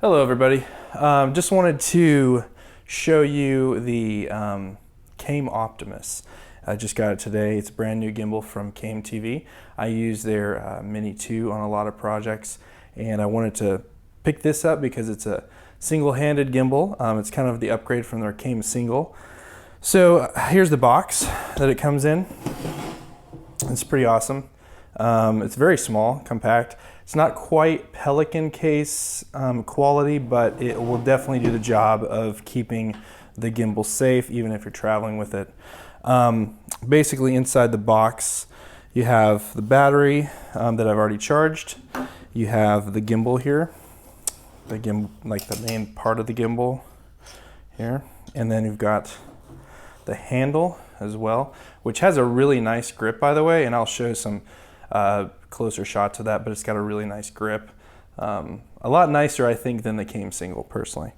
Hello everybody. Just wanted to show you the Came Optimus. I just got it today. It's a brand new gimbal from Came-TV. I use their Mini 2 on a lot of projects, and I wanted to pick this up because it's a single-handed gimbal. It's kind of the upgrade from their Came Single. So here's the box that it comes in. It's pretty awesome. It's very small, compact. It's not quite Pelican case quality, but it will definitely do the job of keeping the gimbal safe, even if you're traveling with it. Basically, inside the box, you have the battery that I've already charged. You have the gimbal here, the gimbal, like the main part of the gimbal here, and then you've got the handle as well, which has a really nice grip, by the way, and I'll show some closer shots of that, but it's got a really nice grip. A lot nicer, I think, than the Came Single, personally.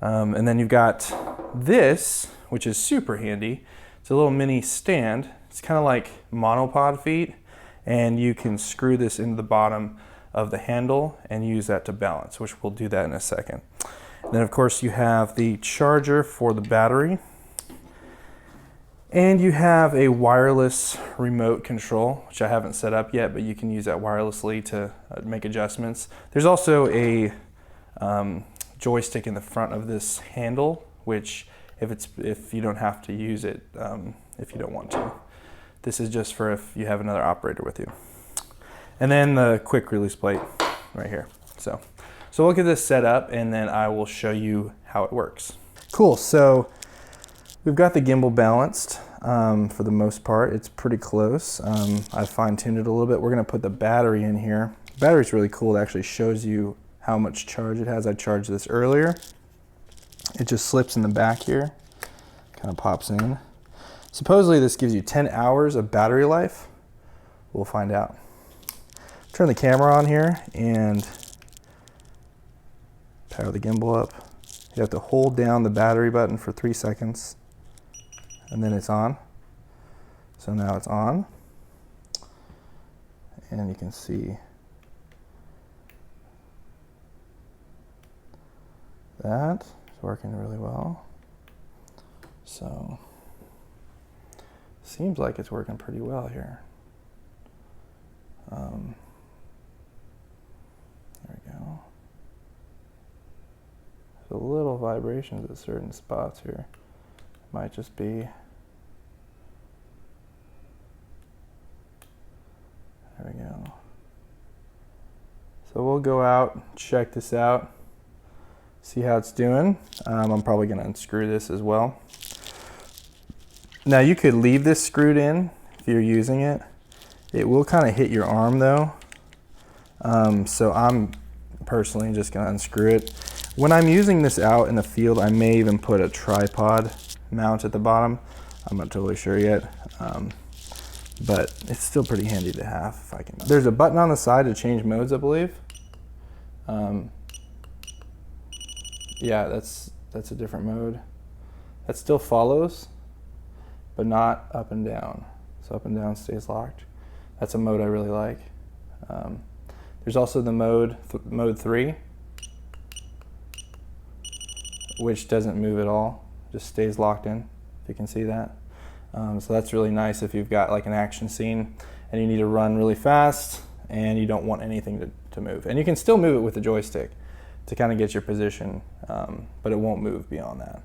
And then you've got this, which is super handy. It's a little mini stand. It's kind of like monopod feet, and you can screw this into the bottom of the handle and use that to balance, which we'll do that in a second. And then, of course, you have the charger for the battery. And you have a wireless remote control, which I haven't set up yet, but you can use that wirelessly to make adjustments. There's also a joystick in the front of this handle, which if you don't have to use it, if you don't want to. This is just for if you have another operator with you. And then the quick release plate right here. So we'll get this set up, and then I will show you how it works. Cool. So we've got the gimbal balanced for the most part. It's pretty close. I've fine-tuned it a little bit. We're going to put the battery in here. The battery's really cool. It actually shows you how much charge it has. I charged this earlier. It just slips in the back here, kind of pops in. Supposedly this gives you 10 hours of battery life. We'll find out. Turn the camera on here and power the gimbal up. You have to hold down the battery button for 3 seconds, and then it's on. So now it's on, and you can see that it's working really well. So seems like it's working pretty well here. There we go. There's a little vibrations at certain spots here. Might just be. There we go. So we'll go out, check this out, see how it's doing. I'm probably going to unscrew this as well. Now you could leave this screwed in if you're using it. It will kind of hit your arm though. So I'm personally just going to unscrew it. When I'm using this out in the field, I may even put a tripod mount at the bottom. I'm not totally sure yet, but it's still pretty handy to have if I can. There's a button on the side to change modes, I believe. Yeah, that's a different mode. That still follows, but not up and down. So up and down stays locked. That's a mode I really like. There's also the mode 3, which doesn't move at all, just stays locked in, if you can see that. So that's really nice if you've got like an action scene and you need to run really fast and you don't want anything to move. And you can still move it with the joystick to kind of get your position, but it won't move beyond that.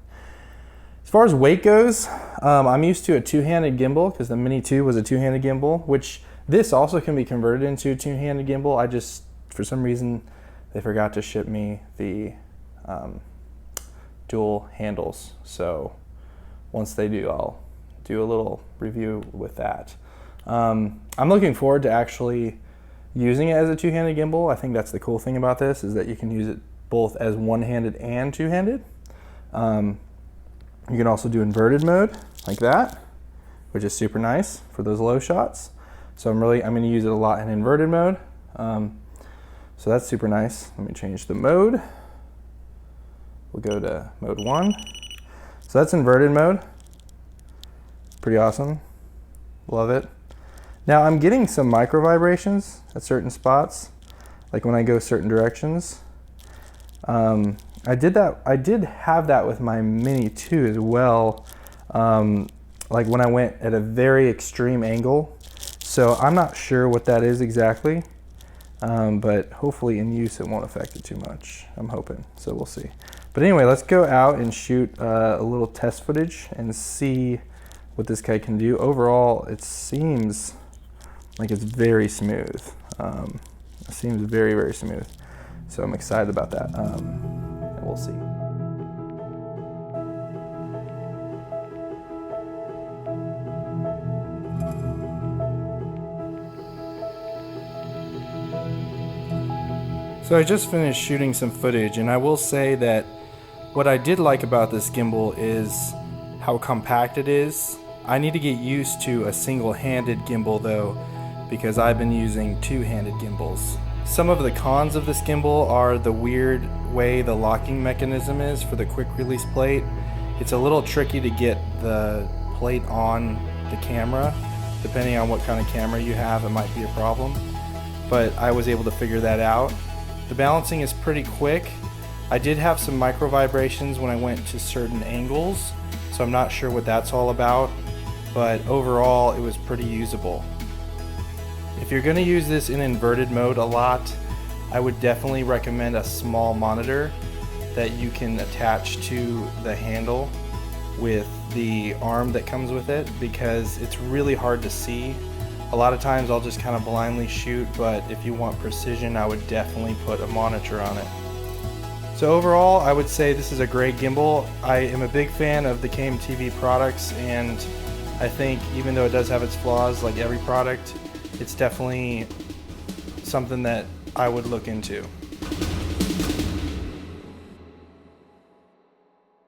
As far as weight goes, I'm used to a two-handed gimbal because the Mini 2 was a two-handed gimbal, which this also can be converted into a two-handed gimbal. I just, for some reason, they forgot to ship me the dual handles. So once they do, I'll do a little review with that. I'm looking forward to actually using it as a two-handed gimbal. I think that's the cool thing about this, is that you can use it both as one-handed and two-handed. You can also do inverted mode like that, which is super nice for those low shots. So I'm going to use it a lot in inverted mode. So that's super nice. Let me change the mode. We'll go to mode 1. So that's inverted mode. Pretty awesome. Love it. Now I'm getting some micro vibrations at certain spots, like when I go certain directions. I did have that with my Mini 2 as well, like when I went at a very extreme angle. So I'm not sure what that is exactly, but hopefully in use it won't affect it too much. I'm hoping, so we'll see. But anyway, let's go out and shoot a little test footage and see what this guy can do. Overall, it seems like it's very smooth. It seems very, very smooth. So I'm excited about that. And we'll see. So I just finished shooting some footage, and I will say that what I did like about this gimbal is how compact it is. I need to get used to a single-handed gimbal though, because I've been using two-handed gimbals. Some of the cons of this gimbal are the weird way the locking mechanism is for the quick release plate. It's a little tricky to get the plate on the camera. Depending on what kind of camera you have, it might be a problem. But I was able to figure that out. The balancing is pretty quick. I did have some micro vibrations when I went to certain angles, so I'm not sure what that's all about, but overall it was pretty usable. If you're going to use this in inverted mode a lot, I would definitely recommend a small monitor that you can attach to the handle with the arm that comes with it, because it's really hard to see. A lot of times I'll just kind of blindly shoot, but if you want precision, I would definitely put a monitor on it. So overall, I would say this is a great gimbal. I am a big fan of the Came-TV products, and I think even though it does have its flaws like every product, it's definitely something that I would look into.